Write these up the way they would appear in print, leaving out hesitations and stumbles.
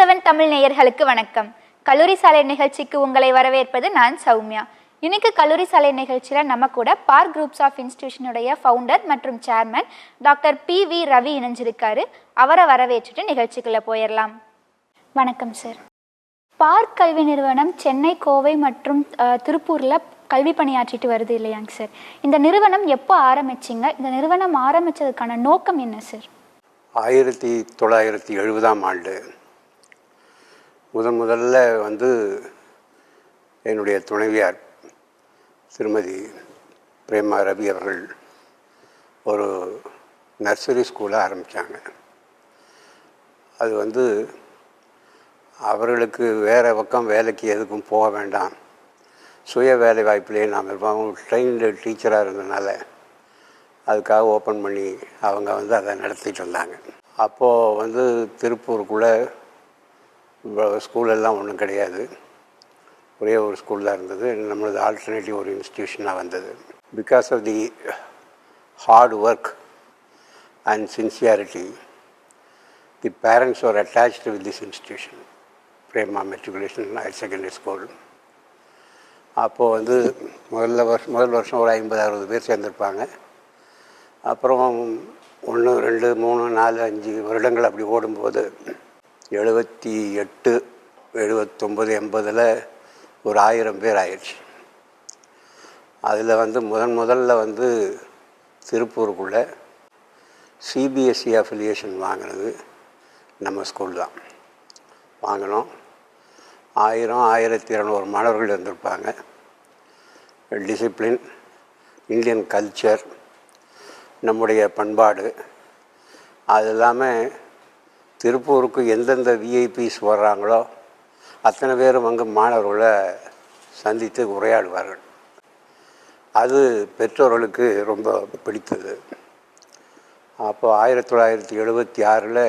நியூஸ்7 தமிழ் நேயர்களுக்கு வணக்கம். கல்லூரி சாலை நிகழ்ச்சிக்கு உங்களை வரவேற்பது நான் சௌமியா. இன்னைக்கு கல்லூரி சாலை நிகழ்ச்சியில் நம்ம கூட பார்க் குரூப்ஸ் ஆஃப் இன்ஸ்டிடியூஷனுடைய ஃபவுண்டர் மற்றும் சேர்மன் டாக்டர் PV ரவி இணைஞ்சிருக்காரு. அவரை வரவேற்றுட்டு நிகழ்ச்சிக்குள்ளே போயிடலாம். வணக்கம் சார். பார்க் கல்வி நிறுவனம் சென்னை, கோவை மற்றும் திருப்பூரில் கல்வி பணியாற்றிட்டு வருது இல்லையாங்க சார்? இந்த நிறுவனம் எப்போ ஆரம்பிச்சிங்க? இந்த நிறுவனம் ஆரம்பித்ததுக்கான நோக்கம் என்ன சார்? 1970ஆம் ஆண்டு முதல்ல என்னுடைய துணைவியார் திருமதி பிரேமா ரவி அவர்கள் ஒரு நர்சரி ஸ்கூலை ஆரம்பித்தாங்க. அது அவர்களுக்கு வேறு பக்கம் வேலைக்கு எதுக்கும் போக வேண்டாம், சுய வேலை வாய்ப்பிலே நாம் இருப்போம். அவங்க ட்ரெயின்டு டீச்சராக இருந்ததுனால அதுக்காக ஓப்பன் பண்ணி அவங்க அதை நடத்திட்டு வந்தாங்க. அப்போது திருப்பூருக்குள்ளே ஸ்கூலெல்லாம் ஒன்றும் கிடையாது, ஒரே ஒரு ஸ்கூல் தான் இருந்தது. நம்மளது ஆல்டர்னேட்டிவ் ஒரு இன்ஸ்டிடியூஷனாக வந்தது. Because of the hard work and sincerity, the parents are attached with this institution, Prema matriculation higher secondary school. அப்போது முதல் வருஷம் ஒரு 50-60 பேர் சேர்ந்துருப்பாங்க. அப்புறம் 1, 2, 3, 4, 5 வருடங்கள் அப்படி ஓடும்போது 78, 79, 80 ஒரு 1000 பேர் ஆயிடுச்சு. அதில் முதல்ல திருப்பூருக்குள்ளே CBSE அஃபிலியேஷன் வாங்கினது நம்ம ஸ்கூல் தான் வாங்கினோம். 1200 மாணவர்கள் இருந்திருப்பாங்க. டிசிப்ளின், இந்தியன் கல்ச்சர், நம்முடைய பண்பாடு, அது இல்லாமல் திருப்பூருக்கு எந்தெந்த விஐபிஸ் வர்றாங்களோ அத்தனை பேரும் மாணவர்களை சந்தித்து உரையாடுவார்கள். அது பெற்றோர்களுக்கு ரொம்ப பிடித்தது. அப்போது 1976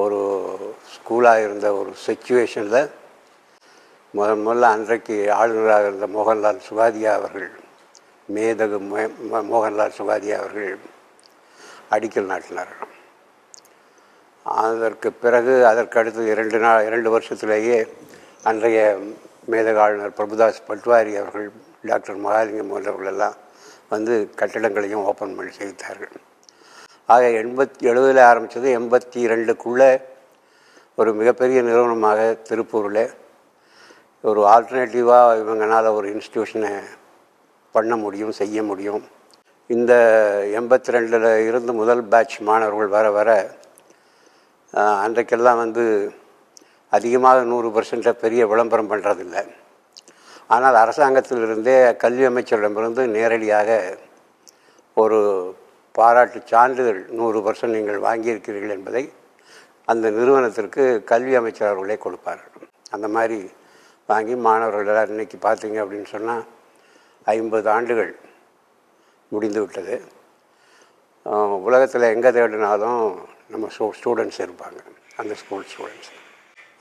ஒரு ஸ்கூலாக இருந்த ஒரு சிச்சுவேஷனில் முதல்ல அன்றைக்கு ஆளுநராக இருந்த மோகன்லால் சுகாதியா அவர்கள், மேதகு மோகன்லால் சுகாதியா அவர்கள் அடிக்கல் நாட்டினார். அதற்கு பிறகு அதற்கடுத்து 2 வருஷத்திலேயே அன்றைய மேதகு ஆளுநர் பிரபுதாஸ் பட்வாரி அவர்கள், டாக்டர் மகாலிங்கம் போன்றவர்களெல்லாம் கட்டிடங்களையும் ஓப்பன் பண்ணி செய்தார்கள். ஆக 70 ஆரம்பித்தது. 82க்குள்ளே ஒரு மிகப்பெரிய நிறுவனமாக திருப்பூரில் ஒரு ஆல்டர்னேட்டிவாக இவங்களால் ஒரு இன்ஸ்டிடியூஷனை பண்ண முடியும், செய்ய முடியும். இந்த 82 இருந்து முதல் பேட்ச் மாணவர்கள் வர அன்றைக்கெல்லாம் அதிகமாக 100% பெரிய விளம்பரம் பண்ணுறதில்லை. ஆனால் அரசாங்கத்திலிருந்தே கல்வி அமைச்சரிடமிருந்து நேரடியாக ஒரு பாராட்டு சான்றிதழ் 100% நீங்கள் வாங்கியிருக்கிறீர்கள் என்பதை அந்த நிறுவனத்திற்கு கல்வி அமைச்சர் அவர்களே கொடுப்பார்கள். அந்த மாதிரி வாங்கி மாணவர்கள் இன்றைக்கி பார்த்தீங்க அப்படின்னு சொன்னால் 50 ஆண்டுகள் முடிந்து விட்டது. உலகத்தில் எங்கே தேடினாலும் நம்ம ஸ்டூடெண்ட்ஸ் இருப்பாங்க, அந்த ஸ்கூல் ஸ்டூடெண்ட்ஸ்.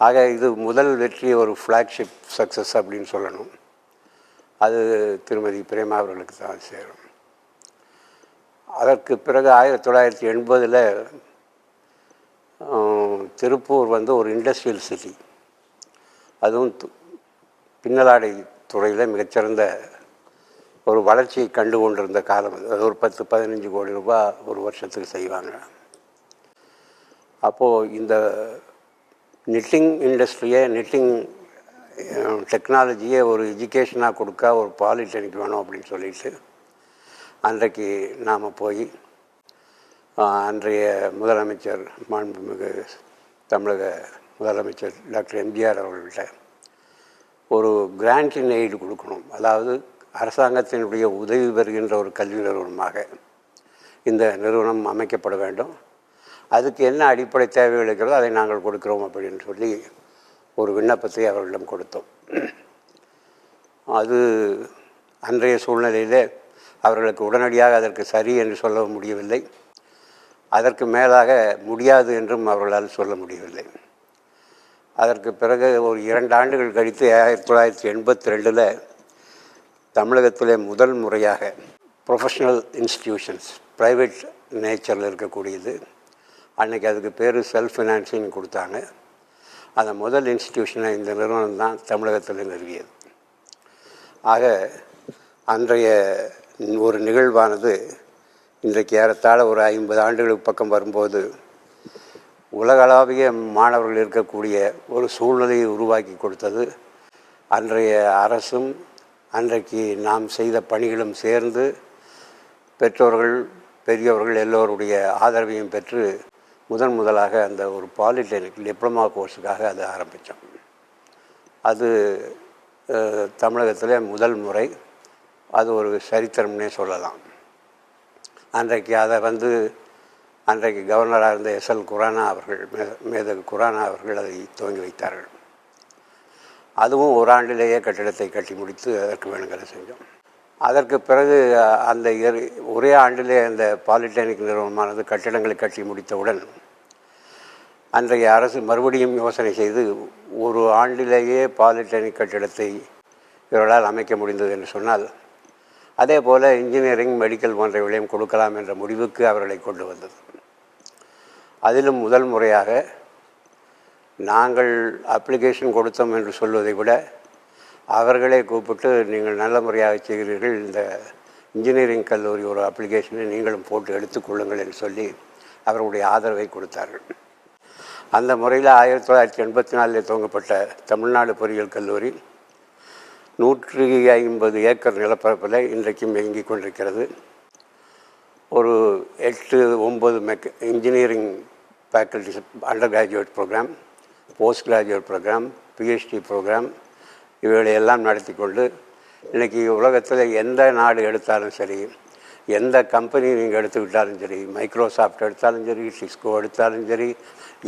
ஆக இது முதல் வெற்றி, ஒரு ஃப்ளாக்ஷிப் சக்ஸஸ் அப்படின்னு சொல்லணும். அது திருமதி பிரேமா அவர்களுக்கு தான் சேரும். அதற்கு பிறகு 1980 திருப்பூர் ஒரு இண்டஸ்ட்ரியல் சிட்டி, அதுவும் பின்னலாடை துறையில் மிகச்சிறந்த ஒரு வளர்ச்சியை கண்டு கொண்டிருந்த காலம். அது ஒரு 10-15 கோடி ரூபாய் ஒரு வருஷத்துக்கு செய்வாங்க. அப்போது இந்த நிட்டிங் இண்டஸ்ட்ரியை, நிட்டிங் டெக்னாலஜியை ஒரு எஜுகேஷனாக கொடுக்க ஒரு பாலிடெக்னிக் வேணும் அப்படின்னு சொல்லிட்டு அன்றைக்கு நாம் போய் அன்றைய முதலமைச்சர், மாண்புமிகு தமிழக முதலமைச்சர் டாக்டர் MGR அவர்கள்ட்ட ஒரு கிராண்ட் இன் எய்டு கொடுக்கணும், அதாவது அரசாங்கத்தினுடைய உதவி பெறுகின்ற ஒரு கல்வி நிறுவனமாக இந்த நிறுவனம் அமைக்கப்பட வேண்டும், அதுக்கு என்ன அடிப்படை தேவைகள் இருக்கிறதோ அதை நாங்கள் கொடுக்குறோம் அப்படின்னு சொல்லி ஒரு விண்ணப்பத்தை அவர்களிடம் கொடுத்தோம். அது அன்றைய சூழ்நிலையில் அவர்களுக்கு உடனடியாக அதற்கு சரி என்று சொல்ல முடியவில்லை, அதற்கு மேலாக முடியாது என்றும் அவர்களால் சொல்ல முடியவில்லை. அதற்கு பிறகு ஒரு 2 ஆண்டுகள் கழித்து 1982 தமிழகத்திலே முதல் முறையாக ப்ரொஃபஷ்னல் இன்ஸ்டிடியூஷன்ஸ், ப்ரைவேட் நேச்சரில் இருக்கக்கூடியது, அன்றைக்கி அதுக்கு பேர் செல்ஃப் ஃபினான்சிங் கொடுத்தாங்க. அந்த முதல் இன்ஸ்டிடியூஷனை இந்த நிறுவனம் தான் தமிழகத்தில் நிறுவியது. ஆக அன்றைய ஒரு நிகழ்வானது இன்றைக்கு ஏறத்தாழ ஒரு 50 ஆண்டுகளுக்கு பக்கம் வரும்போது உலகளாவிய மாணவர்கள் இருக்கக்கூடிய ஒரு சூழ்நிலையை உருவாக்கி கொடுத்தது அன்றைய அரசும் அன்றைக்கு நாம் செய்த பணிகளும் சேர்ந்து பெற்றோர்கள் பெரியவர்கள் எல்லோருடைய ஆதரவையும் பெற்று முதலாக அந்த ஒரு பாலிடெக்னிக் டிப்ளமா கோர்ஸுக்காக அதை ஆரம்பித்தோம். அது தமிழகத்தில் முதல் முறை. அது ஒரு சரித்திரம்னே சொல்லலாம். அன்றைக்கு அதை அன்றைக்கு கவர்னராக இருந்த எஸ்எல் குரானா அவர்கள் மேதகு குரானா அவர்கள் அதை துவங்கி வைத்தார்கள். அதுவும் ஒரு ஆண்டிலேயே கட்டிடத்தை கட்டி முடித்து அதற்கு வேணுங்கிறத செஞ்சோம். அதற்கு பிறகு அந்த ஒரே ஆண்டிலே அந்த பாலிடெக்னிக் நிறுவனமானது கட்டிடங்களை கட்டி முடித்தவுடன் அன்றைய அரசு மறுபடியும் யோசனை செய்து ஒரு ஆண்டிலேயே பாலிடெக்னிக் கட்டிடத்தை இவர்களால் அமைக்க முடிந்தது என்று சொன்னால், அதே போல் இன்ஜினியரிங் மெடிக்கல் போன்றவைகளையும் கொடுக்கலாம் என்ற முடிவுக்கு அவர்களை கொண்டு வந்தது. அதிலும் முதல் முறையாக நாங்கள் அப்ளிகேஷன் கொடுத்தோம் என்று சொல்வதை விட அவர்களே கூப்பிட்டு நீங்கள் நல்ல முறையாக செய்கிறீர்கள், இந்த இன்ஜினியரிங் கல்லூரி ஒரு அப்ளிகேஷனை நீங்களும் போட்டு எடுத்துக்கொள்ளுங்கள் என்று சொல்லி அவர்களுடைய ஆதரவை கொடுத்தார்கள். அந்த முறையில் 1984 துவங்கப்பட்ட தமிழ்நாடு பொறியியல் கல்லூரி 150 ஏக்கர் நிலப்பரப்பில் இன்றைக்கும் இயங்கிக் கொண்டிருக்கிறது. ஒரு 8-9 engineering faculties, undergraduate program, postgraduate program, PhD program இவைகளையெல்லாம் நடத்தி கொண்டு இன்றைக்கி உலகத்தில் எந்த நாடு எடுத்தாலும் சரி, எந்த கம்பெனி நீங்கள் எடுத்துக்கிட்டாலும் சரி, மைக்ரோசாஃப்ட் எடுத்தாலும் சரி, சிஸ்கோ எடுத்தாலும் சரி,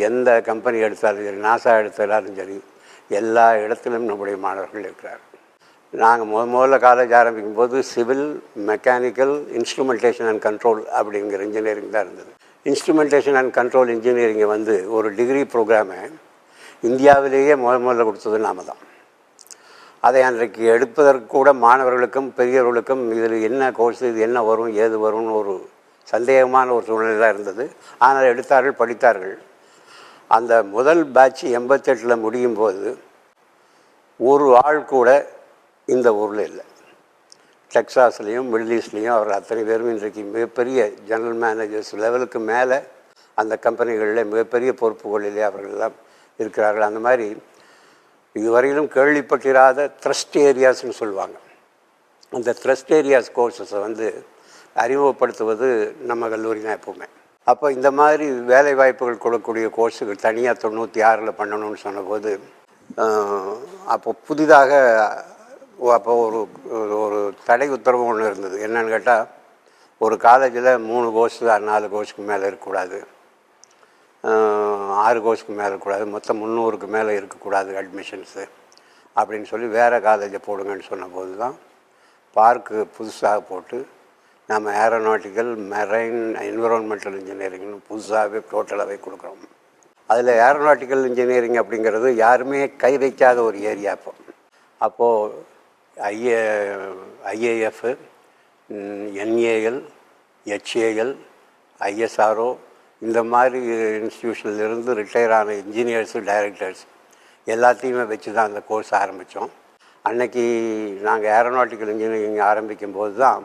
எந்த கம்பெனி எடுத்தாலும் சரி, நாசா எடுத்தாலும் சரி, எல்லா இடத்திலும் நம்முடைய மாணவர்கள் இருக்கிறார். நாங்கள் முதல்ல காலேஜ் ஆரம்பிக்கும் போது civil, mechanical, instrumentation and control அப்படிங்கிற இன்ஜினியரிங் தான் இருந்தது. இன்ஸ்ட்ருமெண்டேஷன் அண்ட் கண்ட்ரோல் இன்ஜினியரிங்கை ஒரு டிகிரி ப்ரோக்ராமை இந்தியாவிலேயே முதல்ல கொடுத்தது நாம தான். அதை அன்றைக்கு எடுப்பதற்கு கூட மாணவர்களுக்கும் பெரியவர்களுக்கும் இதில் என்ன கோர்ஸ், இது என்ன வரும், ஏது வரும்னு ஒரு சந்தேகமான ஒரு சூழ்நிலை தான் இருந்தது. ஆனால் எடுத்தார்கள், படித்தார்கள். அந்த முதல் பேட்ச் 88 முடியும் போது ஒரு ஆள் கூட இந்த ஊரில் இல்லை. டெக்சாஸ்லேயும் மிடில் ஈஸ்ட்லேயும் அவர் அத்தனை பேரும் இன்றைக்கு மிகப்பெரிய ஜெனரல் மேனேஜர்ஸ் லெவலுக்கு மேலே அந்த கம்பெனிகளில் மிகப்பெரிய பொறுப்புகளிலே அவர்களெல்லாம் இருக்கிறார்கள். அந்த மாதிரி இதுவரையிலும் கேள்விப்பட்டிராத த்ரஸ்ட் ஏரியாஸ்ன்னு சொல்லுவாங்க. அந்த த்ரஸ்ட் ஏரியாஸ் கோர்ஸஸை அறிமுகப்படுத்துவது நம்ம கல்லூரி தான் எப்போவுமே. அப்போ இந்த மாதிரி வேலை வாய்ப்புகள் கொடுக்கக்கூடிய கோர்ஸுகள் தனியாக 96 பண்ணணும்னு சொன்னபோது, அப்போ புதிதாக அப்போ ஒரு தடை உத்தரவு ஒன்று இருந்தது. என்னன்னு கேட்டால், ஒரு காலேஜில் 3 கோர்ஸ் 4 கோர்ஸுக்கு மேலே இருக்கக்கூடாது, 6 கோர்ஸுக்கு மேலே இருக்கக்கூடாது, மொத்தம் 300க்கு மேலே இருக்கக்கூடாது அட்மிஷன்ஸு அப்படின்னு சொல்லி வேறு காலேஜை போடுங்கன்னு சொன்னபோது தான் பார்க்கு புதுசாக போட்டு நம்ம ஏரோநாட்டிக்கல், மெரைன், என்விரான்மெண்டல் இன்ஜினியரிங்னு புதுசாகவே டோட்டலாகவே கொடுக்குறோம். அதில் ஏரோநாட்டிக்கல் இன்ஜினியரிங் அப்படிங்கிறது யாருமே கை வைக்காத ஒரு ஏரியா. அப்போது ஐஏஎஃப், என்ஏஎல், ஹெச்ஏஎல், ஐஎஸ்ஆர்ஓ இந்த மாதிரி இன்ஸ்டியூஷன்லேருந்து ரிட்டையர் ஆன இன்ஜினியர்ஸு, டைரக்டர்ஸ் எல்லாத்தையுமே வச்சு தான் அந்த கோர்ஸ் ஆரம்பித்தோம். அன்றைக்கி நாங்கள் ஏரோநாட்டிக்கல் இன்ஜினியரிங் ஆரம்பிக்கும் போது தான்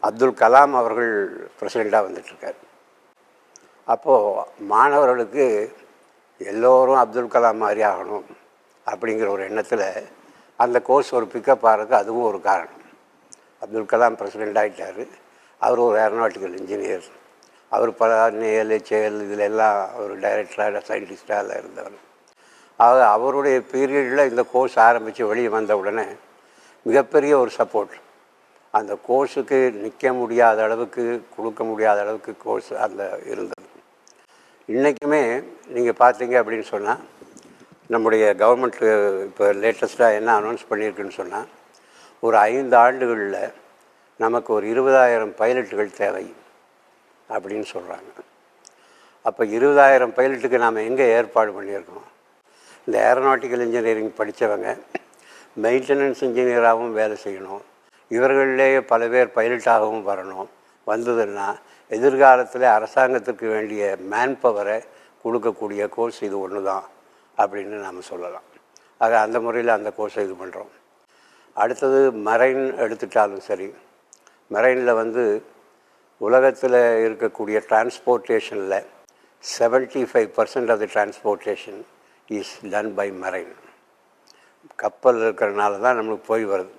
அப்துல் கலாம் அவர்கள் பிரசிடெண்ட்டாக வந்துட்டுருக்கார். அப்போது மாணவர்களுக்கு எல்லோரும் அப்துல் கலாம் மாதிரி ஆகணும் அப்படிங்கிற ஒரு எண்ணத்தில் அந்த கோர்ஸ் ஒரு பிக்கப் ஆகிறதுக்கு அதுவும் ஒரு காரணம். அப்துல் கலாம் பிரசிடெண்ட் ஆகிட்டார். அவர் ஒரு ஏரோநாட்டிக்கல் இன்ஜினியர். அவர் பல ஹெச்ஏஎல் இதில் எல்லாம் ஒரு டைரக்டராக, சயின்டிஸ்டாக இருந்தவர். அவருடைய பீரியடில் இந்த கோர்ஸ் ஆரம்பித்து வெளியே வந்த உடனே மிகப்பெரிய ஒரு சப்போர்ட். அந்த கோர்ஸுக்கு நிற்க முடியாத அளவுக்கு, கொடுக்க முடியாத அளவுக்கு கோர்ஸ் அந்த இருந்தது. இன்றைக்குமே நீங்கள் பார்த்தீங்க அப்படின்னு சொன்னால், நம்முடைய கவர்மெண்ட்டு இப்போ லேட்டஸ்ட்டாக என்ன அனௌன்ஸ் பண்ணியிருக்குன்னு சொன்னால், ஒரு 5 ஆண்டுகளில் நமக்கு ஒரு 20,000 பைலட்டுகள் தேவை அப்படின்னு சொல்கிறாங்க. அப்போ 20,000 பைலட்டுக்கு நாம் எங்கே ஏற்பாடு பண்ணியிருக்கோம்? இந்த ஏரோநாட்டிக்கல் இன்ஜினியரிங் படித்தவங்க மெயின்டெனன்ஸ் இன்ஜினியராகவும் வேலை செய்யணும், இவர்களிலேயே பல பேர் பைலட்டாகவும் வரணும், வந்ததுன்னா எதிர்காலத்தில் அரசாங்கத்துக்கு வேண்டிய மேன் பவரை கொடுக்கக்கூடிய கோர்ஸ் இது ஒன்று தான் அப்படின்னு நாம் சொல்லலாம். ஆக அந்த முறையில் அந்த கோர்ஸை இது பண்ணுறோம். அடுத்தது மெரைன் எடுத்துட்டாலும் சரி, மெரைனில் வந்து உலகத்தில் இருக்கக்கூடிய டிரான்ஸ்போர்ட்டேஷனில் 75% of the transportation is done by marine. கப்பல் இருக்கிறனால தான் நம்மளுக்கு போய் வருது.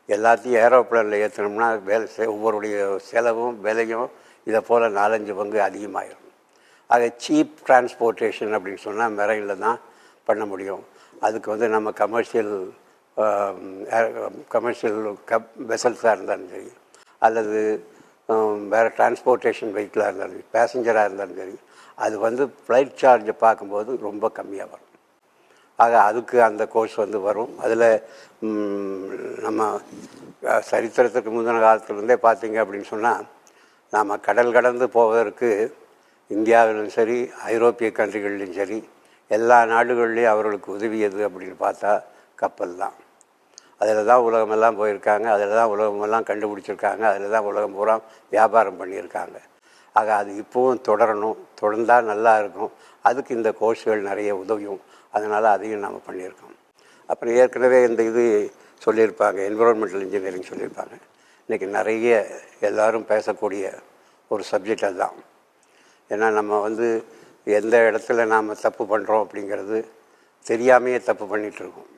எல்லாத்தையும் ஏரோப்ளேனில் ஏற்றணும்னா ஒவ்வொருடைய செலவும் விலையும் இதை போல் 4-5 பங்கு அதிகமாகிடும். ஆக சீப் டிரான்ஸ்போர்ட்டேஷன் அப்படின்னு சொன்னால் மெரைனில் தான் பண்ண முடியும். அதுக்கு வந்து நம்ம கமர்ஷியல் வெசல்ஸாக இருந்தாலும் சரி, அல்லது வேறு டிரான்ஸ்போர்ட்டேஷன் வெஹிக்கிளாக இருந்தாலும் சரி, பேசஞ்சராக இருந்தாலும் சரி, அது வந்து ஃப்ளைட் சார்ஜை பார்க்கும்போது ரொம்ப கம்மியாக வரும். ஆக அதுக்கு அந்த கோர்ஸ் வந்து வரும். அதில் நம்ம சரித்திரத்துக்கு முந்தின காலத்துலேருந்தே பார்த்தீங்க அப்படின்னு சொன்னால், நாம் கடல் கடந்து போவதற்கு இந்தியாவிலும் சரி, ஐரோப்பிய கண்ட்ரிகள்லையும் சரி, எல்லா நாடுகள்லேயும் அவர்களுக்கு உதவியது அப்படின்னு பார்த்தா கப்பல் தான். அதில் தான் உலகமெல்லாம் போயிருக்காங்க, அதில் தான் உலகமெல்லாம் கண்டுபிடிச்சிருக்காங்க, அதில் தான் உலகம் பூரா வியாபாரம் பண்ணியிருக்காங்க. ஆக அது இப்போவும் தொடரணும், தொடர்ந்தால் நல்லா இருக்கும். அதுக்கு இந்த கோர்ஸுகள் நிறைய உதவியும், அதனால் அதையும் நாம் பண்ணியிருக்கோம். அப்புறம் ஏற்கனவே இந்த இது சொல்லியிருப்பாங்க, என்விரான்மெண்டல் இன்ஜினியரிங் சொல்லியிருப்பாங்க. இன்றைக்கி நிறைய எல்லோரும் பேசக்கூடிய ஒரு சப்ஜெக்ட் அதுதான். ஏன்னா நம்ம வந்து எந்த இடத்துல நாம் தப்பு பண்ணுறோம் அப்படிங்கிறது தெரியாமையே தப்பு பண்ணிகிட்ருக்கோம்.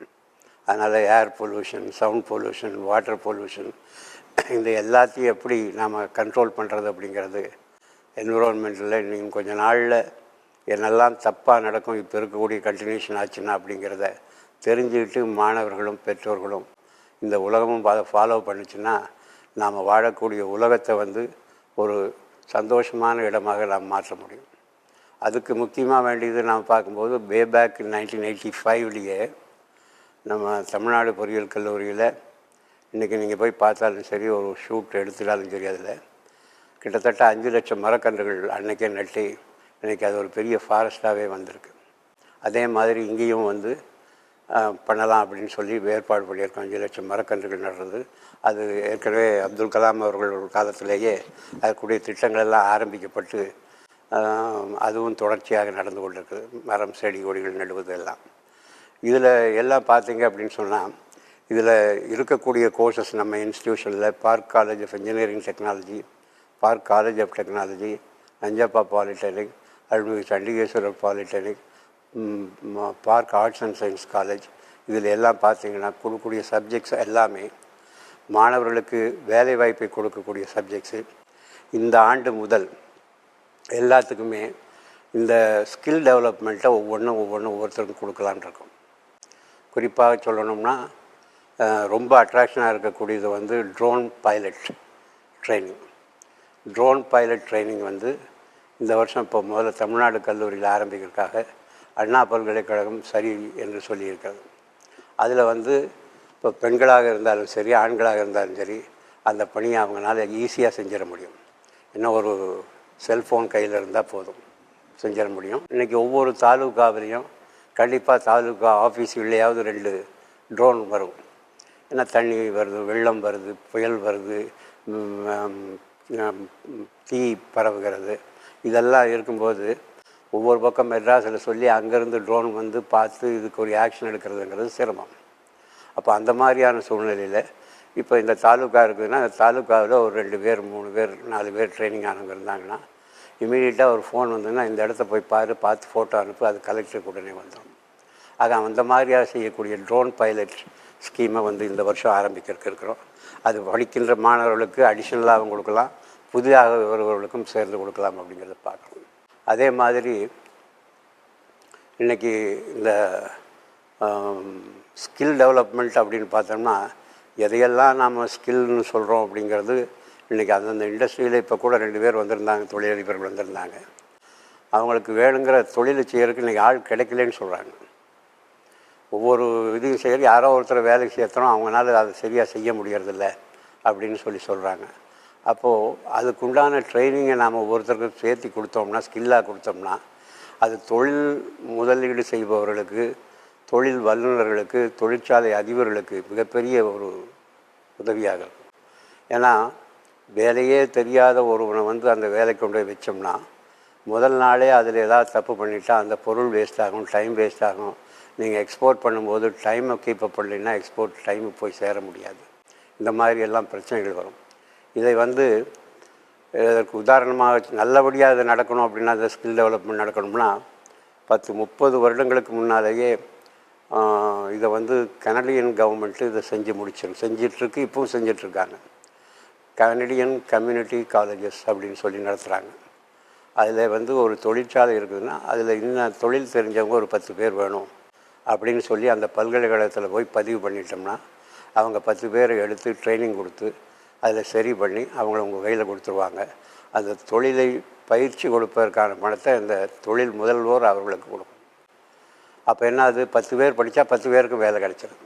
அதனால் air pollution, sound pollution, water pollution, இந்த எல்லாத்தையும் எப்படி நாம் கண்ட்ரோல் பண்ணுறது அப்படிங்கிறது என்விரான்மெண்ட்டில் இன்னும் கொஞ்சம் நாளில் என்னெல்லாம் தப்பாக நடக்கும், இப்போ இருக்கக்கூடிய கண்டினியூஷன் ஆச்சுன்னா அப்படிங்கிறத தெரிஞ்சுக்கிட்டு மாணவர்களும் பெற்றோர்களும் இந்த உலகமும் அதை ஃபாலோ பண்ணிச்சுன்னா நாம் வாழக்கூடிய உலகத்தை வந்து ஒரு சந்தோஷமான இடமாக நாம் மாற்ற முடியும். அதுக்கு முக்கியமாக வேண்டியது நாம் பார்க்கும்போது பேக் 1985 நம்ம தமிழ்நாடு பொறியியல் கல்லூரியில் இன்றைக்கி நீங்கள் போய் பார்த்தாலும் சரி, ஒரு ஷூட் எடுத்துட்டாலும் சரி, அதில் கிட்டத்தட்ட 5 லட்சம் மரக்கன்றுகள் அன்றைக்கே நட்டி இன்றைக்கி அது ஒரு பெரிய ஃபாரஸ்ட்டாகவே வந்திருக்கு. அதே மாதிரி இங்கேயும் வந்து பண்ணலாம் அப்படின்னு சொல்லி ஏற்பாடு பண்ணியிருக்கோம். 5 லட்சம் மரக்கன்றுகள் நடுறது. அது ஏற்கனவே அப்துல் கலாம் அவர்கள் ஒரு காலத்திலேயே அதுக்குரிய திட்டங்கள் எல்லாம் ஆரம்பிக்கப்பட்டு அதுவும் தொடர்ச்சியாக நடந்து கொண்டிருக்குது. மரம், செடி, கொடிகள் நடுவது எல்லாம். இதில் எல்லாம் பார்த்தீங்க அப்படின்னு சொன்னால், இதில் இருக்கக்கூடிய கோர்சஸ் நம்ம இன்ஸ்டியூஷனில் Park College of Engineering Technology, Park College of Technology, Nanjappa polytechnic, Arulmigu Chandikeswarar polytechnic, Park Arts and Science College, இதில் எல்லாம் பார்த்திங்கன்னா கொடுக்கக்கூடிய சப்ஜெக்ட்ஸ் எல்லாமே மாணவர்களுக்கு வேலைவாய்ப்பை கொடுக்கக்கூடிய சப்ஜெக்ட்ஸு. இந்த ஆண்டு முதல் எல்லாத்துக்குமே இந்த ஸ்கில் டெவலப்மெண்ட்டை ஒவ்வொருத்தருக்கும் கொடுக்கலான் இருக்கோம். குறிப்பாக சொல்லணும்னா ரொம்ப அட்ராக்ஷனாக இருக்கக்கூடியது வந்து drone pilot training. Drone pilot training வந்து இந்த வருஷம் இப்போ முதல்ல தமிழ்நாடு கல்லூரியில் ஆரம்பிக்கிறதுக்காக அண்ணா பல்கலைக்கழகம் சரி என்று சொல்லியிருக்கிறது. அதில் வந்து இப்போ பெண்களாக இருந்தாலும் சரி, ஆண்களாக இருந்தாலும் சரி, அந்த பணியை அவங்களால ஈஸியாக செஞ்சிட முடியும். இன்னும் ஒரு செல்ஃபோன் கையில் இருந்தால் போதும், செஞ்சிட முடியும். இன்றைக்கி ஒவ்வொரு தாலுக்காவிலையும் கண்டிப்பாக தாலுக்கா ஆஃபீஸுகள்லையாவது 2 ட்ரோன் வரும். ஏன்னா தண்ணி வருது, வெள்ளம் வருது, புயல் வருது, தீ பரவுகிறது, இதெல்லாம் இருக்கும்போது ஒவ்வொரு பக்கம் மெட்ராஸில் சொல்லி அங்கேருந்து ட்ரோன் வந்து பார்த்து இதுக்கு ஒரு ஆக்ஷன் எடுக்கிறதுங்கிறது சிரமம். அப்போ அந்த மாதிரியான சூழ்நிலையில் இப்போ இந்த தாலுக்கா இருக்குதுன்னா, அந்த தாலுக்காவில் ஒரு 2 பேர், 3 பேர், 4 பேர் ட்ரைனிங் ஆனவங்க இருந்தாங்கன்னா இமீடியட்டாக ஒரு ஃபோன் வந்ததுன்னா இந்த இடத்த போய் பார்த்து ஃபோட்டோ அனுப்பு, அது கலெக்டருக்கு உடனே வந்துடும். ஆக அந்த மாதிரியாக செய்யக்கூடிய ட்ரோன் பைலட் ஸ்கீமை வந்து இந்த வருஷம் ஆரம்பிக்கிறதுக்கு இருக்கிறோம். அது படிக்கின்ற மாணவர்களுக்கு அடிஷ்னலாகவும் கொடுக்கலாம், புதிதாக வருபவர்களுக்கும் சேர்ந்து கொடுக்கலாம் அப்படிங்கிறத பார்க்கணும். அதே மாதிரி இன்றைக்கி இந்த ஸ்கில் டெவலப்மெண்ட் அப்படின்னு பார்த்தோம்னா, எதையெல்லாம் நாம் ஸ்கில்னு சொல்கிறோம் அப்படிங்கிறது இன்றைக்கி அந்தந்த இண்டஸ்ட்ரியில் இப்போ கூட 2 பேர் வந்திருந்தாங்க, தொழிலதிபர்கள் வந்திருந்தாங்க. அவங்களுக்கு வேணுங்கிற தொழிலை செய்கிறதுக்கு இன்றைக்கி ஆள் கிடைக்கலன்னு சொல்கிறாங்க. ஒவ்வொரு இதையும் செய்ய யாரோ ஒருத்தர் வேலைக்கு சேர்த்துறோம், அவங்களால அதை சரியாக செய்ய முடியறதில்ல அப்படின்னு சொல்கிறாங்க. அப்போது அதுக்குண்டான ட்ரைனிங்கை நாம் ஒவ்வொருத்தருக்கும் சேர்த்து கொடுத்தோம்னா, ஸ்கில்லாக கொடுத்தோம்னா, அது தொழில் முதலீடு செய்பவர்களுக்கு, தொழில் வல்லுநர்களுக்கு, தொழிற்சாலை அதிபர்களுக்கு மிகப்பெரிய ஒரு உதவியாக இருக்கும். ஏன்னா வேலையே தெரியாத ஒருவனை வந்து அந்த வேலைக்கு கொண்டு போய் வச்சோம்னா முதல் நாளே அதில் ஏதாவது தப்பு பண்ணிட்டா அந்த பொருள் வேஸ்ட் ஆகும், டைம் வேஸ்ட் ஆகும். நீங்கள் எக்ஸ்போர்ட் பண்ணும்போது டைமை கீப்பப் பண்ணலைன்னா எக்ஸ்போர்ட் டைமுக்கு போய் சேர முடியாது. இந்த மாதிரி எல்லாம் பிரச்சனைகள் வரும். இதை வந்து இதற்கு உதாரணமாக நல்லபடியாக இது நடக்கணும் அப்படின்னா, அந்த ஸ்கில் டெவலப்மெண்ட் நடக்கணும்னா 10-30 வருடங்களுக்கு முன்னாலேயே இதை வந்து கனடியன் கவர்மெண்ட்டு இதை செஞ்சிட்ருக்கு. இப்பவும் செஞ்சிட்ருக்காங்க. கனடியன் கம்யூனிட்டி காலேஜஸ் அப்படின்னு சொல்லி நடத்துகிறாங்க. அதில் வந்து ஒரு தொழிற்சாலை இருக்குதுன்னா அதில் இன்னும் தொழில் தெரிஞ்சவங்க ஒரு 10 பேர் வேணும் அப்படின்னு சொல்லி அந்த பல்கலைக்கழகத்தில் போய் பதிவு பண்ணிட்டோம்னா அவங்க 10 பேரை எடுத்து ட்ரைனிங் கொடுத்து அதில் சரி பண்ணி அவங்கள உங்கள் கையில் கொடுத்துருவாங்க. அந்த தொழிலை பயிற்சி கொடுப்பதற்கான பணத்தை இந்த தொழில் முதல்வோர் அவர்களுக்கு கொடுக்கும். அப்போ என்ன, அது 10 பேர் படித்தா 10 பேருக்கு வேலை கிடச்சிடும்.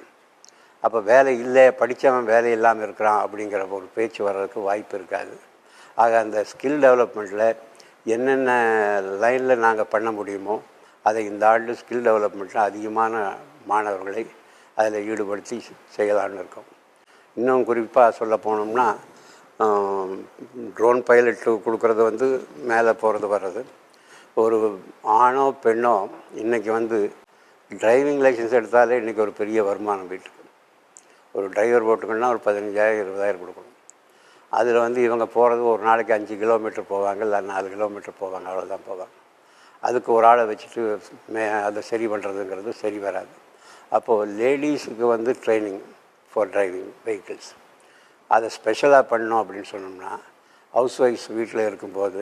அப்போ வேலை இல்லை, படித்தவன் வேலை இல்லாமல் இருக்கிறான் அப்படிங்கிற ஒரு பேச்சு வர்றதுக்கு வாய்ப்பு இருக்காது. ஆக அந்த ஸ்கில் டெவலப்மெண்ட்டில் என்னென்ன லைனில் நாங்கள் பண்ண முடியுமோ அதை இந்த ஆண்டு ஸ்கில் டெவலப்மெண்ட்டில் அதிகமான மாணவர்களை அதில் ஈடுபடுத்தி செய்யலான்னு இருக்கோம். இன்னும் குறிப்பாக சொல்ல போனோம்னா ட்ரோன் பைலட்டு கொடுக்குறது வந்து மேலே போகிறது வர்றது. ஒரு ஆணோ பெண்ணோ இன்றைக்கி வந்து டிரைவிங் லைசன்ஸ் எடுத்தாலே இன்றைக்கி ஒரு பெரிய வருமானம் வீட்டுக்கு. ஒரு டிரைவர் போட்டுக்கணுன்னா ஒரு 15,000-20,000 கொடுக்கணும். அதில் வந்து இவங்க போகிறது ஒரு நாளைக்கு 5 கிலோமீட்டர் போவாங்க, இல்லை 4 கிலோமீட்டர் போவாங்க, அவ்வளோதான் போவாங்க. அதுக்கு ஒரு ஆளை வச்சுட்டு அதை சரி பண்ணுறதுங்கிறது சரி வராது. அப்போது லேடிஸுக்கு வந்து ட்ரைனிங் ஃபார் டிரைவிங் வெஹிக்கிள்ஸ் அதை ஸ்பெஷலாக பண்ணோம் அப்படின்னு சொன்னோம்னா ஹவுஸ் ஒய்ஃப்ஸ் வீட்டில் இருக்கும்போது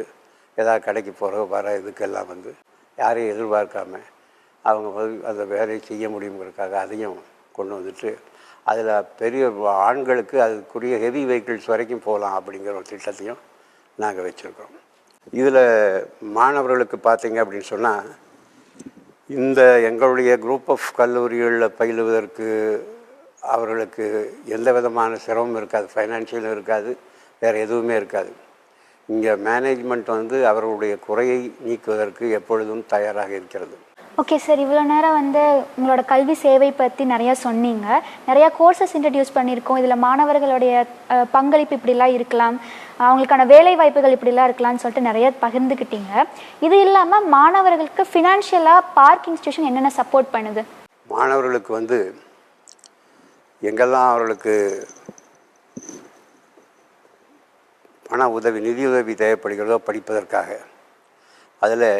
ஏதாவது கடைக்கு போகிற வர இதுக்கெல்லாம் வந்து யாரையும் எதிர்பார்க்காம அவங்க அந்த வேலையை செய்ய முடியுங்கிறதுக்காக அதையும் கொண்டு வந்துட்டு அதில் பெரிய ஆண்களுக்கு அதுக்குரிய ஹெவி வெஹிக்கிள்ஸ் வரைக்கும் போகலாம் அப்படிங்கிற ஒரு திட்டத்தையும் நாங்கள் வச்சுருக்கோம். இதில் மாணவர்களுக்கு பார்த்தீங்க அப்படின்னு சொன்னால் இந்த எங்களுடைய குரூப் ஆஃப் கல்லூரிகளில் பயிலுவதற்கு அவர்களுக்கு எந்த விதமான சிரமமும் இருக்காது, ஃபைனான்ஷியலும் இருக்காது, வேறு எதுவுமே இருக்காது. இங்கே மேனேஜ்மெண்ட் வந்து அவர்களுடைய குறையை நீக்குவதற்கு எப்பொழுதும் தயாராக இருக்கிறது. ஓகே சார், இவ்வளோ நேரம் வந்து உங்களோட கல்வி சேவை பற்றி நிறையா சொன்னீங்க. நிறையா கோர்சஸ் இன்ட்ரடியூஸ் பண்ணியிருக்கோம். இதில் மாணவர்களுடைய பங்களிப்பு இப்படிலாம் இருக்கலாம், அவங்களுக்கான வேலை வாய்ப்புகள் இப்படிலாம் இருக்கலாம்னு சொல்லிட்டு நிறைய பகிர்ந்துக்கிட்டீங்க. இது இல்லாமல் மாணவர்களுக்கு ஃபினான்ஷியலாக பார்க் இன்ஸ்டியூஷன் என்னென்ன சப்போர்ட் பண்ணுது? மாணவர்களுக்கு வந்து எங்கெல்லாம் அவர்களுக்கு பண உதவி, நிதியுதவி தேவைப்படுகிறதோ படிப்பதற்காக, அதில்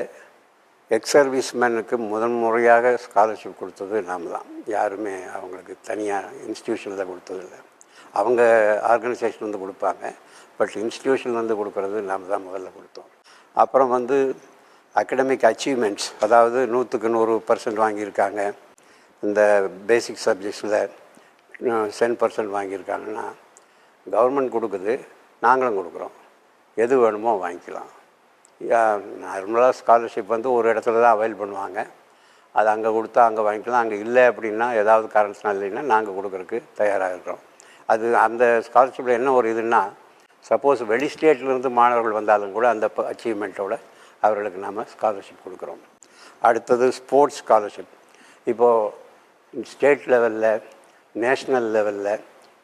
எக்ஸ் சர்வீஸ்மேனுக்கு முதன்முறையாக ஸ்காலர்ஷிப் கொடுத்தது நாம் தான். யாருமே அவங்களுக்கு தனியாக இன்ஸ்டியூஷனில் கொடுத்ததில்லை. அவங்க ஆர்கனைசேஷன் வந்து கொடுப்பாங்க, பட் இன்ஸ்டியூஷன் வந்து கொடுக்குறது நாம் தான் முதல்ல கொடுத்தோம். அப்புறம் வந்து அகடமிக் அச்சீவ்மெண்ட்ஸ், அதாவது 100க்கு 100% வாங்கியிருக்காங்க, இந்த பேசிக் சப்ஜெக்ட்ஸில் 10% வாங்கியிருக்காங்கன்னா கவர்மெண்ட் கொடுக்குது, நாங்களும் கொடுக்குறோம். எது வேணுமோ வாங்கிக்கலாம். நார்மலாக ஸ்காலர்ஷிப் வந்து ஒரு இடத்துல தான் அவைல் பண்ணுவாங்க. அது அங்கே கொடுத்தா அங்கே வாங்கிக்கலாம். அங்கே இல்லை அப்படின்னா ஏதாவது காரணத்தினால இல்லைன்னா நாங்கள் கொடுக்குறதுக்கு தயாராக இருக்கிறோம். அது அந்த ஸ்காலர்ஷிப்பில் என்ன ஒரு இதுன்னா, சப்போஸ் வெளி ஸ்டேட்லேருந்து மாணவர்கள் வந்தாலும் கூட அந்த அச்சீவ்மெண்ட்டோட அவர்களுக்கு நாம் ஸ்காலர்ஷிப் கொடுக்குறோம். அடுத்தது ஸ்போர்ட்ஸ் ஸ்காலர்ஷிப். இப்போது ஸ்டேட் லெவலில், நேஷ்னல் லெவலில்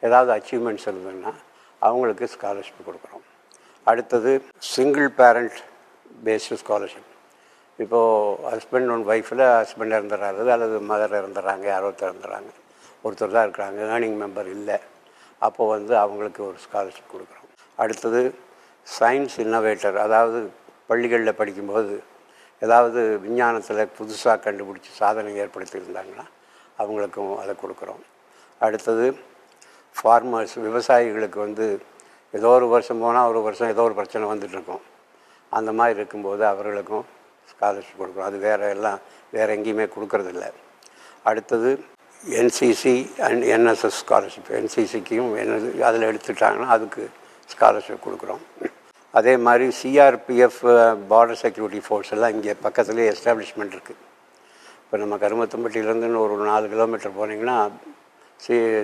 ஏதாவது அச்சீவ்மெண்ட்ஸ் இருந்ததுன்னா அவங்களுக்கு ஸ்காலர்ஷிப் கொடுக்குறோம். அடுத்தது சிங்கிள் பேரண்ட் பேஸ்டு ஸ்காலர்ஷிப். இப்போது ஹஸ்பண்ட் அண்ட் ஒய்ஃபில் ஹஸ்பண்ட் இறந்துடுறாரு அல்லது மதர் இறந்துடுறாங்க, யாரோ இறந்துடுறாங்க, ஒருத்தர் தான் இருக்கிறாங்க, ஏர்னிங் மெம்பர் இல்லை, அப்போது வந்து அவங்களுக்கு ஒரு ஸ்காலர்ஷிப் கொடுக்குறோம். அடுத்தது சயின்ஸ் இன்னோவேட்டர், அதாவது பள்ளிகளில் படிக்கும்போது ஏதாவது விஞ்ஞானத்தில் புதுசாக கண்டுபிடிச்சி சாதனை ஏற்படுத்தியிருந்தாங்கன்னா அவங்களுக்கும் அதை கொடுக்குறோம். அடுத்தது ஃபார்மர்ஸ், விவசாயிகளுக்கு வந்து ஏதோ ஒரு வருஷம் போனால் ஒரு வருஷம் ஏதோ ஒரு பிரச்சனை வந்துட்டுருக்கோம். அந்த மாதிரி இருக்கும்போது அவர்களுக்கும் ஸ்காலர்ஷிப் கொடுக்குறோம். அது வேறு எங்கேயுமே கொடுக்கறதில்ல. அடுத்தது என்சிசி அண்ட் என்எஸ்எஸ் ஸ்காலர்ஷிப். என்சிசிக்கும் அதில் எடுத்துட்டாங்கன்னா அதுக்கு ஸ்காலர்ஷிப் கொடுக்குறோம். அதே மாதிரி சிஆர்பிஎஃப், பார்டர் செக்யூரிட்டி ஃபோர்ஸ் எல்லாம் இங்கே பக்கத்துலேயே எஸ்டாப்ளிஷ்மெண்ட் இருக்குது. இப்போ நம்ம கருமத்தம்பட்டியிலேருந்து ஒரு 4 கிலோமீட்டர் போனீங்கன்னா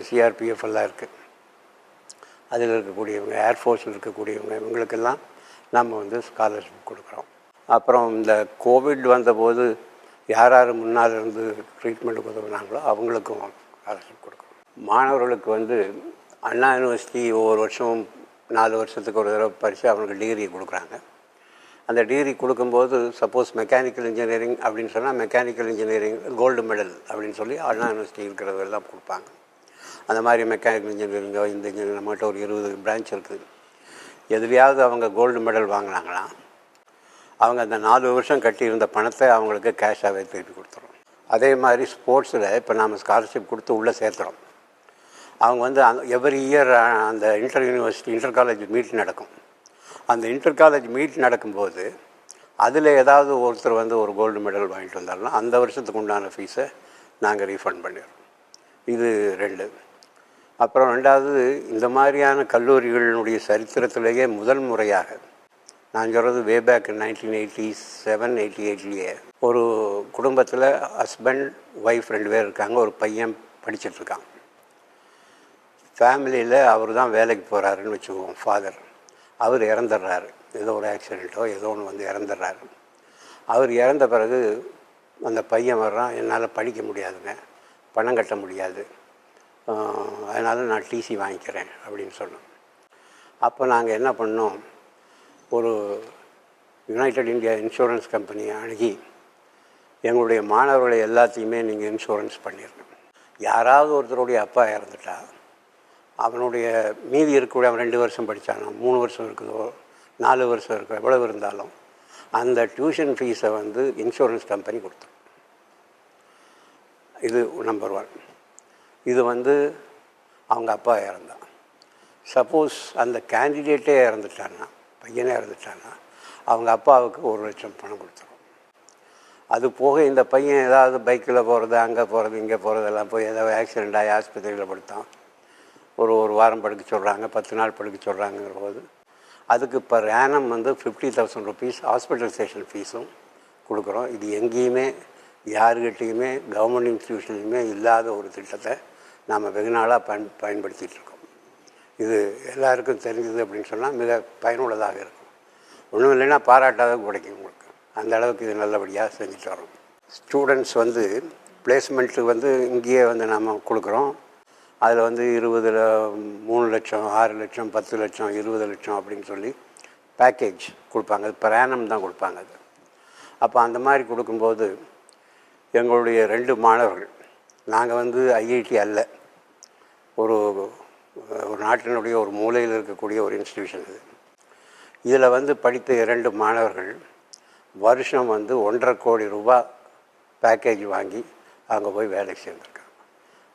சிஆர்பிஎஃப் எல்லாம் இருக்குது. அதில் இருக்கக்கூடியவங்க, ஏர்ஃபோர்ஸில் இருக்கக்கூடியவங்க, இவங்களுக்கெல்லாம் நம்ம வந்து ஸ்காலர்ஷிப் கொடுக்குறோம். அப்புறம் இந்த கோவிட் வந்தபோது யார் யார் முன்னால் இருந்து ட்ரீட்மெண்ட்டுக்கு உதவுனாங்களோ அவங்களுக்கும் ஸ்காலர்ஷிப் கொடுக்குறோம். மாணவர்களுக்கு வந்து அண்ணா யூனிவர்சிட்டி ஒவ்வொரு வருஷமும் 4 வருஷத்துக்கு ஒரு தடவை பரிசு அவங்களுக்கு டிகிரி கொடுக்குறாங்க. அந்த டிகிரி கொடுக்கும்போது சப்போஸ் மெக்கானிக்கல் இன்ஜினியரிங் அப்படின்னு சொன்னால் மெக்கானிக்கல் இன்ஜினியரிங் கோல்டு மெடல் அப்படின்னு சொல்லி அண்ணா யூனிவர்சிட்டி இருக்கிறதெல்லாம் கொடுப்பாங்க. அந்த மாதிரி மெக்கானிக்கல் இன்ஜினியரிங்கோ இந்த இன்ஜினியரிங் நம்மகிட்ட ஒரு 20 பிரான்ச் இருக்குது. எதுலையாவது அவங்க கோல்டு மெடல் வாங்கினாங்கன்னா அவங்க அந்த 4 வருஷம் கட்டியிருந்த பணத்தை அவங்களுக்கு கேஷாகவே திருப்பி கொடுத்துரும். அதே மாதிரி ஸ்போர்ட்ஸில் இப்போ நாம் ஸ்காலர்ஷிப் கொடுத்து உள்ளே சேர்த்துறோம். அவங்க வந்து எவ்ரி இயர் அந்த இன்டர் காலேஜ் மீட் நடக்கும். அந்த இன்டர் காலேஜ் மீட் நடக்கும்போது அதில் ஏதாவது ஒருத்தர் வந்து ஒரு கோல்டு மெடல் வாங்கிட்டு வந்தாருன்னா அந்த வருஷத்துக்கு உண்டான ஃபீஸை நாங்கள் ரீஃபண்ட் பண்ணிடுறோம். இது 2. அப்புறம் 2வது, இந்த மாதிரியான கல்லூரிகளினுடைய சரித்திரத்திலேயே முதல் முறையாக நான் சொல்கிறது வேபேக் 1987-88 ஒரு குடும்பத்தில் ஹஸ்பண்ட் ஒய்ஃப் 2 பேர் இருக்காங்க. ஒரு பையன் படிச்சிட்ருக்கான். ஃபேமிலியில் அவர் தான் வேலைக்கு போகிறாருன்னு வச்சுக்குவோம். ஃபாதர் அவர் இறந்துடுறாரு. ஏதோ ஒரு ஆக்சிடெண்ட்டோ ஏதோ ஒன்று வந்து இறந்துடுறாரு. அவர் இறந்த பிறகு அந்த பையன் வர்றான், என்னால் படிக்க முடியாதுங்க, பணம் கட்ட முடியாது, அதனால் நான் டிசி வாங்கிக்கிறேன் அப்படின்னு சொன்னோம். அப்போ நாங்கள் என்ன பண்ணோம், ஒரு யுனைடெட் இந்தியா இன்சூரன்ஸ் கம்பெனியை அணுகி எங்களுடைய மாணவர்களை எல்லாத்தையுமே நீங்கள் இன்சூரன்ஸ் பண்ணிடணும். யாராவது ஒருத்தருடைய அப்பா இறந்துட்டா அவனுடைய மீதி இருக்கக்கூடிய அவன் 2 வருஷம் படித்தானோ 3 வருஷம் இருக்குதோ 4 வருஷம் இருக்கோ எவ்வளவு இருந்தாலும் அந்த டியூஷன் ஃபீஸை வந்து இன்சூரன்ஸ் கம்பெனி கொடுத்துரும். இது நம்பர் 1. இது வந்து அவங்க அப்பா இறந்தான். சப்போஸ் அந்த கேண்டிடேட்டே இறந்துட்டான்னா, பையனே இறந்துட்டான்னா அவங்க அப்பாவுக்கு 1 லட்சம் பணம் கொடுத்துரும். அது போக இந்த பையன் ஏதாவது பைக்கில் போகிறது, அங்கே போகிறது, இங்கே போகிறதெல்லாம் போய் ஏதாவது ஆக்சிடெண்ட் ஆகி ஆஸ்பத்திரியில் படுத்தான், ஒரு வாரம் படுக்க சொல்கிறாங்க, 10 நாள் படுக்க சொல்கிறாங்கிற போது அதுக்கு பர் ஆனம் வந்து 50,000 rupees ஹாஸ்பிட்டலைசேஷன் ஃபீஸும் கொடுக்குறோம். இது எங்கேயுமே யாருக்கிட்டையுமே கவர்மெண்ட் இன்ஸ்டியூஷன்லையுமே இல்லாத ஒரு திட்டத்தை நாம் வெகு நாளாக பயன்படுத்திகிட்ருக்கோம். இது எல்லாருக்கும் தெரிஞ்சது அப்படின்னு சொன்னால் மிக பயனுள்ளதாக இருக்கும். ஒன்றும் இல்லைன்னா பாராட்டாத கிடைக்கும் உங்களுக்கு. அந்த அளவுக்கு இது நல்லபடியாக செஞ்சுட்டு வரோம். ஸ்டூடெண்ட்ஸ் வந்து பிளேஸ்மெண்ட்டு வந்து இங்கேயே வந்து நம்ம கொடுக்குறோம். அதில் வந்து 20ல் 3 லட்சம், 6 லட்சம், 10 லட்சம், 20 லட்சம் அப்படின்னு சொல்லி பேக்கேஜ் கொடுப்பாங்க. அது per annum தான் கொடுப்பாங்க. அது அப்போ அந்த மாதிரி கொடுக்கும்போது எங்களுடைய 2 மாணவர்கள், நாங்கள் வந்து ஐஐடி அல்ல, ஒரு நாட்டினுடைய ஒரு மூலையில் இருக்கக்கூடிய ஒரு இன்ஸ்டிடியூஷன் இது. இதில் வந்து படித்த 2 மாணவர்கள் வருஷம் வந்து 1.5 கோடி ரூபாய் பேக்கேஜ் வாங்கி அங்கே போய் வேலைக்கு சேர்ந்துருக்காங்க.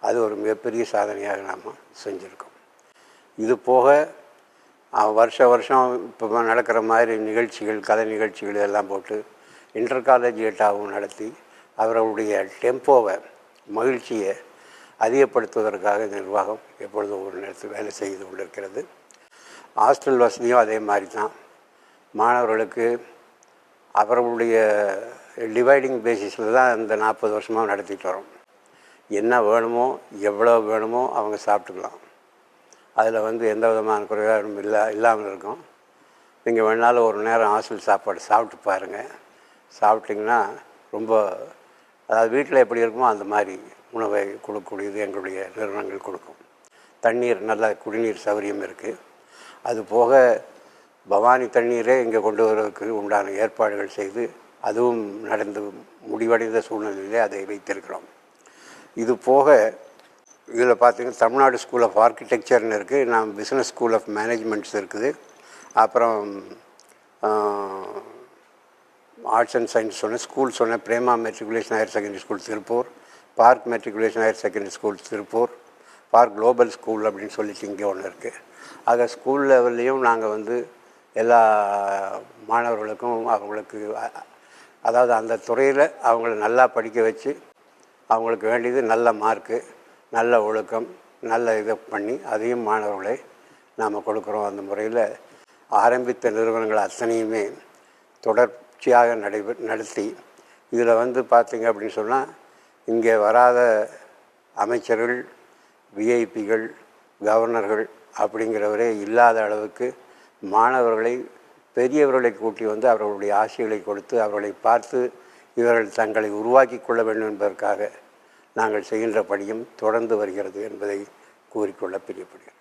அது ஒரு மிகப்பெரிய சாதனையாக நாம் செஞ்சுருக்கோம். இது போக வருஷம் இப்போ நடக்கிற மாதிரி நிகழ்ச்சிகள், கலை நிகழ்ச்சிகள் எல்லாம் போட்டு இன்டர் காலேஜ் ஏட்டாவும் நடத்தி அவர்களுடைய டெம்போவை, மகிழ்ச்சியை அதிகப்படுத்துவதற்காக நிர்வாகம் எப்பொழுதும் ஒரு நேரத்தில் வேலை செய்து கொண்டிருக்கிறது. ஹாஸ்டல் வசதியும் அதே மாதிரி தான். மாணவர்களுக்கு அவர்களுடைய டிவைடிங் பேசிஸில் தான் இந்த 40 வருஷமாக நடத்திட்டு வரோம். என்ன வேணுமோ எவ்வளோ வேணுமோ அவங்க சாப்பிட்டுக்கலாம். அதில் வந்து எந்த விதமான குறைபாடும் இல்லாமல் இருக்கும். நீங்கள் வேணாலும் ஒரு நேரம் ஹாஸ்டல் சாப்பாடு சாப்பிட்டு பாருங்கள். சாப்பிட்டிங்கன்னா ரொம்ப, அதாவது வீட்டில் எப்படி இருக்குமோ அந்த மாதிரி உணவை கொடுக்கக்கூடியது எங்களுடைய நிறுவனங்கள் கொடுக்கும். தண்ணீர், நல்ல குடிநீர் சௌகரியம் இருக்குது. அது போக பவானி தண்ணீரே இங்கே கொண்டு வருவதற்கு உண்டான ஏற்பாடுகள் செய்து அதுவும் நடந்து முடிவடைந்த சூழ்நிலையிலே அதை வைத்திருக்கிறோம். இது போக இதில் பார்த்திங்கன்னா தமிழ்நாடு ஸ்கூல் ஆஃப் ஆர்கிடெக்சர்னு இருக்குது, நாம் பிஸ்னஸ் ஸ்கூல் ஆஃப் மேனேஜ்மெண்ட்ஸ் இருக்குது, அப்புறம் ஆர்ட்ஸ் அண்ட் சயின்ஸ் சொன்னேன், ஸ்கூல் சொன்னேன், Prema matriculation higher secondary school Tiruppur, park matriculation higher secondary school Tiruppur, park global school அப்படின்னு சொல்லிட்டு இங்கே ஒன்று இருக்குது. ஆக ஸ்கூல் லெவல்லையும் நாங்கள் வந்து எல்லா மாணவர்களுக்கும் அவங்களுக்கு, அதாவது அந்த துறையில் அவங்கள நல்லா படிக்க வச்சு அவங்களுக்கு வேண்டியது நல்ல மார்க்கு, நல்ல ஒழுக்கம், நல்ல இதை பண்ணி அதையும் மாணவர்களை நாம் கொடுக்குறோம். அந்த முறையில் ஆரம்பித்த நிறுவனங்கள் அத்தனையுமே தொடர்ச்சியாக நடத்தி இதில் வந்து பார்த்திங்க அப்படின்னு சொன்னால் இங்கே வராத அமைச்சர்கள், விஐபிகள், கவர்னர்கள் அப்படிங்கிறவரே இல்லாத அளவுக்கு மாணவர்களை, பெரியவர்களை கூட்டி வந்து அவர்களுடைய ஆசைகளை கொடுத்து அவர்களை பார்த்து இவர்கள் தங்களை உருவாக்கி கொள்ள வேண்டும் என்பதற்காக நாங்கள் செய்கின்ற பணியும் தொடர்ந்து வருகிறது என்பதை கூறிக்கொள்ள பிரியப்படுகிறேன்.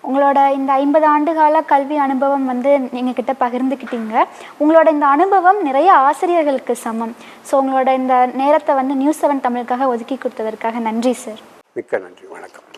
உங்களோட இந்த 50 ஆண்டுகால கல்வி அனுபவம் வந்து நீங்கள் கிட்ட பகிர்ந்துக்கிட்டீங்க. உங்களோட இந்த அனுபவம் நிறைய ஆசிரியர்களுக்கு சமம். ஸோ உங்களோட இந்த நேரத்தை வந்து நியூஸ் 7 தமிழுக்காக ஒதுக்கி கொடுத்ததற்காக நன்றி சார். மிக்க நன்றி. வணக்கம்.